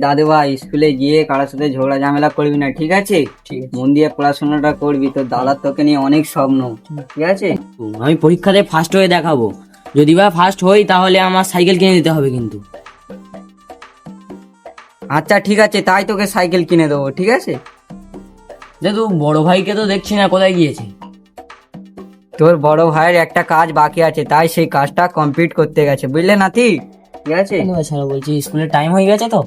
দাদু ভাই, স্কুলে গিয়ে কারোর সাথে ঝগড়া ঝামেলা করবি না, ঠিক আছে? ঠিক আছে। মন দিয়ে পড়াশোনাটা করবি। তোর দাদার তোকে নিয়ে অনেক স্বপ্ন, ঠিক আছে? আমি পরীক্ষাতে ফার্স্ট হয়ে দেখাবো। যদি বা ফার্স্ট হই তাহলে আমার সাইকেল কিনে দিতে হবে কিন্তু। আচ্ছা ঠিক আছে, তাই তোকে সাইকেল কিনে দেবো, ঠিক আছে? দাদু, বড় ভাইকে তো দেখছি না, কোথায় গিয়েছে? তোর বড় ভাইয়ের একটা কাজ বাকি আছে, তাই সেই কাজটা কমপ্লিট করতে গেছে, বুঝলে নাতি? ঠিক আছে। স্যার বলছি স্কুলের টাইম হয়ে গেছে, তো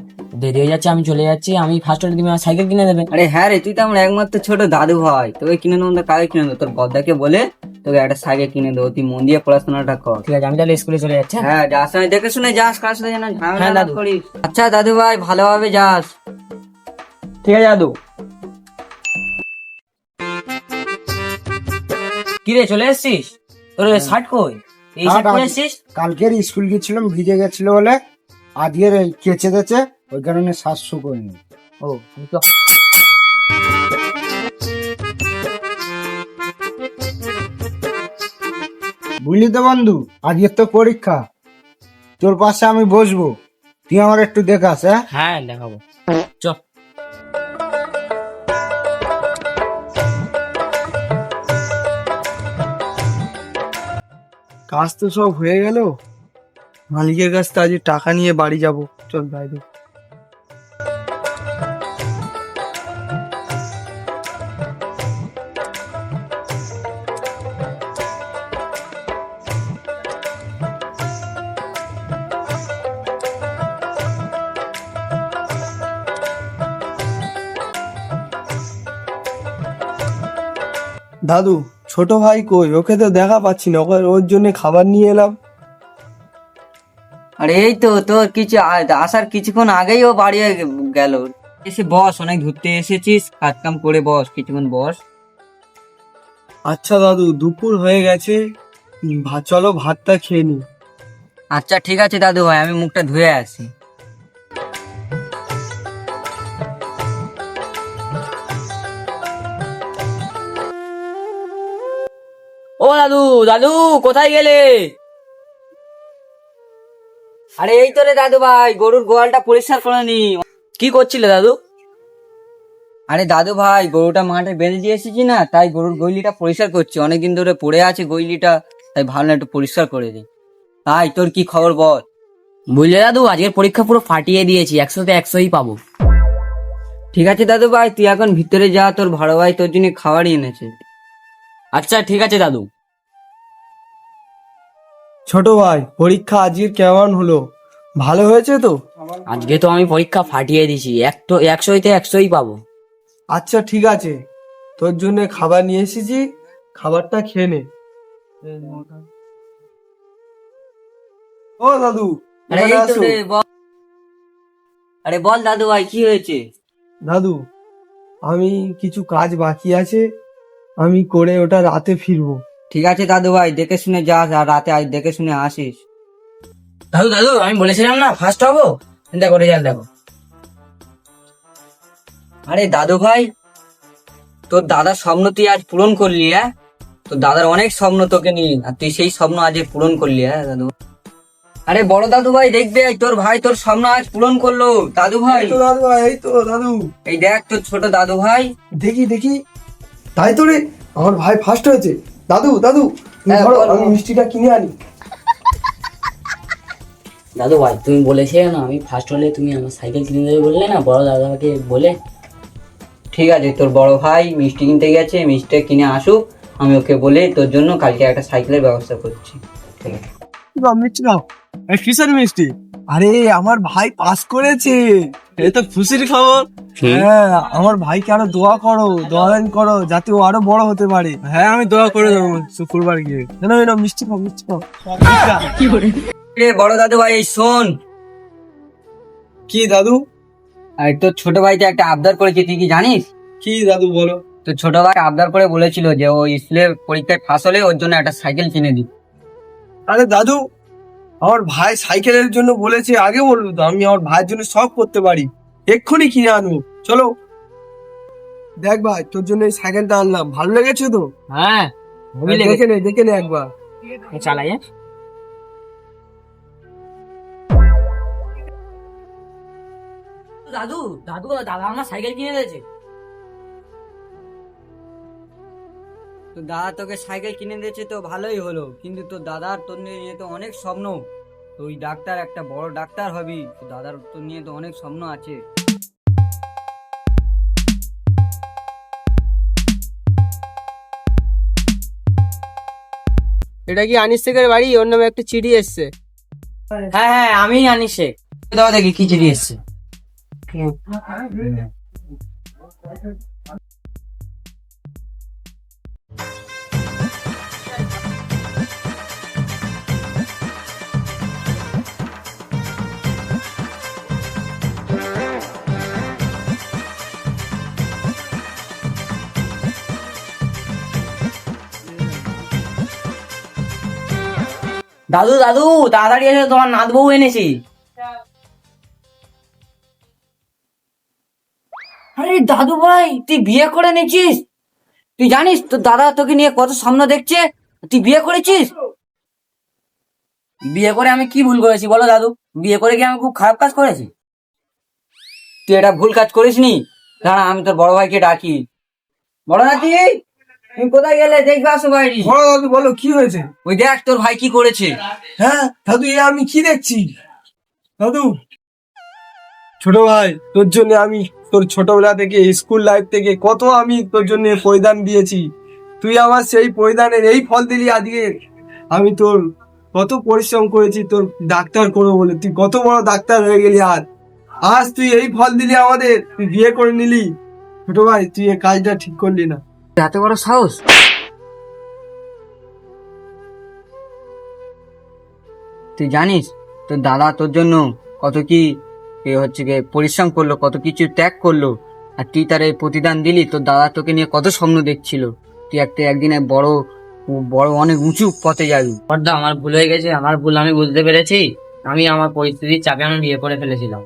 দেরি হয়ে যাচ্ছে, আমি চলে যাচ্ছি। আমি ফার্স্ট হলে তুমি আমার সাইকেল কিনে দেবে। আরে হ্যাঁ রে, তুই তো আমার একমাত্র ছোট দাদু ভাই, তোকে কিনে দেবো না, কাকে কিনে দেবো? তোর বদ্দাকে বলে তোকে একটা সাইকেল কিনে দেবো, তুই মন দিয়ে পড়াশোনাটা কর। ঠিক আছে, আমি তাহলে স্কুলে চলে যাচ্ছি। হ্যাঁ, যাস, আমি দেখে শুনে যাস, কার সাথে যেন হ্যাঁ, ঝামেলা না দাদু। করিস। আচ্ছা দাদু ভাই, ভালোভাবে যাস। ঠিক আছে দাদু। কি রে, চলে এসছিস? তোর শার্ট কই? এই শার্ট পরে এসছিস? কালকের স্কুল গেছিলাম, ভিজে গেছিল বলে আজকের এই কেচে দিয়েছে, ওই কারণে শ্বাস শুকোয়নি। ও, আমি তো বুঝলি তো বন্ধু, আজকের তো পরীক্ষা, তোর পাশে আমি বসবো, তুই আমার একটু দেখাস। হ্যাঁ, হ্যাঁ দেখাবো, চল। কাজ তো সব হয়ে গেল, মালিকের কাছ থেকে আজ টাকা নিয়ে বাড়ি যাব। চল বাইরে। দাদু, ছোট ভাই কই? ওকে তো দেখা পাচ্ছি না, ওর জন্য খাবার নিয়ে এলাম। আরে এই তো তোর কিছু আসার কিছুক্ষণ আগেই ও বাড়ি গেল। এসে বস, অনেক ঘুরতে এসেছিস, কাজ কাম করে বস, কিছুক্ষণ বস। আচ্ছা দাদু, দুপুর হয়ে গেছে, চলো ভাতটা খেয়ে নি। আচ্ছা ঠিক আছে দাদু ভাই, আমি মুখটা ধুয়ে আসি। ও দাদু, দাদু কোথায় গেলে? আরে এই তো রে দাদু ভাই, গরুর গোয়ালটা পরিষ্কার করে নি। কি করছিলে দাদু? আরে দাদু ভাই, গরুটা মাঠে বেঁধে দিয়ে এসেছি না, তাই গরুর গৈলিটা পরিষ্কার করছি, অনেকদিন ধরে পড়ে আছে গৈলিটা, তাই ভাবলাম একটু পরিষ্কার করে দিই। তাই তোর কি খবর বল? বুঝলে দাদু, আজকের পরীক্ষা পুরো ফাটিয়ে দিয়েছি, 100তে 100ই পাবো। ঠিক আছে দাদু ভাই, তুই এখন ভিতরে যা, তোর বড় ভাই তোর জন্য খাবারই এনেছে। আচ্ছা ঠিক আছে দাদু। ছোট ভাই, পরীক্ষা আজকের কেমন হলো? ভালো হয়েছে তো? আজকে তো আমি পরীক্ষা ফাটিয়ে দিয়েছি, 100তে 100ই পাবো। আচ্ছা ঠিক আছে, তোর জন্য খাবার নিয়ে এসেছি, খাবারটা খেয়ে নে। ও দাদু, আরে এখানে এই তো আসো। রে, বল। আরে বল দাদু ভাই, কি হয়েছে? দাদু, আমি কিছু কাজ বাকি আছে, আমি করে ওটা রাতে ফিরবো। ঠিক আছে দাদু ভাই, দেখে শুনে যাস, আর রাতে আজ দেখে শুনে আসিস। দাদু, দাদু আমি বলেছিলাম না ফার্স্ট হবো, দেখো রেজাল্ট দেখো। আরে দাদু ভাই, তোর দাদার স্বপ্ন তুই আজ পূরণ করলি। হ্যাঁ, তোর দাদার অনেক স্বপ্ন তোকে নিয়ে, আর তুই সেই স্বপ্ন আজ পূরণ করলি। হ্যাঁ দাদু। আরে বড় দাদু ভাই, দেখবে তোর ভাই তোর স্বপ্ন আজ পূরণ করলো। দাদু ভাই, এই তো দাদু, এই তো দাদু, এই দেখ তোর ছোট দাদু ভাই। দেখি দেখি, তাই তো রে, আমার ভাই ফার্স্ট হয়েছে। দাদু দাদু, তুমি হ্যাঁ, ধরো, বলো। আমি মিষ্টিটা কিনে আনি। দাদু ভাই, তুমি বলেছিলে না আমি ফার্স্ট হলে তুমি আমার সাইকেল কিনে দেবে, বললে না বড় দাদাকে বলে। ঠিক আছে, তোর বড় ভাই মিষ্টি কিনতে গেছে, মিষ্টিটা কিনে আসুক, আমি ওকে বলে তোর জন্য কালকে একটা সাইকেলের ব্যবস্থা করছি। ঠিক আছে। মিষ্টি নাও, এই কিসের মিষ্টি? আরে আমার ভাই পাস করেছে, এই তো খুশির খবর। হ্যাঁ, আমার ভাইকে আরো দোয়া করো, দোয়া দান করো, যাতে ও আরো বড় হতে পারে। হ্যাঁ, আমি দোয়া করে দেবো শুক্রবার গিয়ে। না না, মিষ্টি খাও, মিষ্টি খাও। এ বড় দাদু ভাই, এই শোন। কি দাদু? আর তোর ছোট ভাইটা একটা আবদার করেছে, তুই কি জানিস? কি দাদু বলো। তো ছোট ভাই আবদার করে বলেছিল যে ও স্কুলে পরীক্ষায় ফার্স্ট হলে ওর জন্য একটা সাইকেল কিনে দি। আরে দাদু, আমার ভাই সাইকেলের জন্য বলেছে, আগে বললো তো, আমি আমার ভাইয়ের জন্য সব করতে পারি, এক্ষুনি কিনে আনবো। চলো। দেখ ভাই, তোর জন্য এই সাইকেলটা আনলাম, ভালো লেগেছে তো? হ্যাঁ, দেখে নে একবার। চালাই। দাদু দাদু দাদা আমার সাইকেল কিনে দিয়েছে। তো দাদা তোকে সাইকেল কিনে দিয়েছে তো ভালোই হলো, কিন্তু তোর দাদার তোর নিয়ে তো অনেক স্বপ্ন। তুই ডাক্তার, একটা বড় ডাক্তার হবি, তো দাদার তোর নিয়ে তো অনেক স্বপ্ন আছে। এটা কি আনিস শেখের বাড়ি? ওর নামে একটা চিঠি এসছে। হ্যাঁ হ্যাঁ, আমি আনিস শেখ। দাদা দেখি কি চিঠি এসছে। দাদু দাদু তাড়াতাড়ি এসে, তোমার নাত বউ এনেছি। আরে দাদু ভাই, তুই বিয়ে করে নিয়েছিস? তুই জানিস তোর দাদা তোকে নিয়ে কত স্বপ্ন দেখছে? তুই বিয়ে করেছিস? বিয়ে করে আমি কি ভুল করেছি বলো দাদু? বিয়ে করে কি আমি খুব খারাপ কাজ করেছি? তুই এটা ভুল কাজ করিসনি। দাঁড়া, আমি তোর বড় ভাইকে ডাকি। বড় নাতি, তুমি কোথায় গেলে? দেখবে আসো বাইরে। বড় দাদু বলো, কি হয়েছে? ওই দেখ তোর ভাই কি করেছে। হ্যাঁ দাদু, এ আমি কি দেখছি? দাদু, ছোট ভাই, তোর জন্য আমি তোর ছোটবেলা থেকে, স্কুল লাইফ থেকে কত আমি তোর জন্য পরিধান দিয়েছি। তুই আমার সেই পরিধানের এই ফল দিলি আজকে। আমি তোর কত পরিশ্রম করেছি তোর ডাক্তার করবো বলে, তুই কত বড় ডাক্তার হয়ে গেলি। আজ আজ তুই এই ফল দিলি আমাদের, তুই বিয়ে করে নিলি। ছোট ভাই, তুই এই কাজটা ঠিক করলি না। এত বড় সাহস! তুই জানিস তোর দাদা তোর জন্য কত কি হচ্ছে গিয়ে পরিশ্রম করলো, কত কিছু ত্যাগ করলো, আর তুই তার এই প্রতিদান দিলি। তোর দাদা তোকে নিয়ে কত স্বপ্ন দেখছিল, তুই একদিনে বড় বড় অনেক উঁচু পথে যাবি। বড়দা, আমার ভুল হয়ে গেছে, আমার ভুল আমি বুঝতে পেরেছি। আমি আমার পরিস্থিতির চাপে আমি বিয়ে করে ফেলেছিলাম,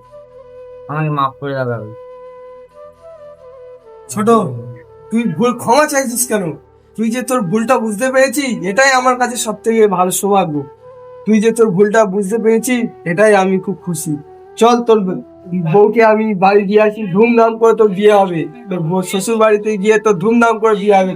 আমাকে মাফ করে দেবে। ছোট, তুই ভুল ক্ষমা চাইছিস কেন? তুই যে তোর ভুলটা বুঝতে পেরেছিস, এটাই আমার কাছে সব থেকে ভালো সৌভাগ্য। তুই যে তোর ভুলটা বুঝতে পেরেছিস, এটাই আমি খুব খুশি। চল, তোর বউকে আমি বাড়ি দিয়ে আসি, ধুমধাম করে তোর বিয়ে হবে। তোর শ্বশুর বাড়িতে গিয়ে তোর ধুমধাম করে বিয়ে হবে।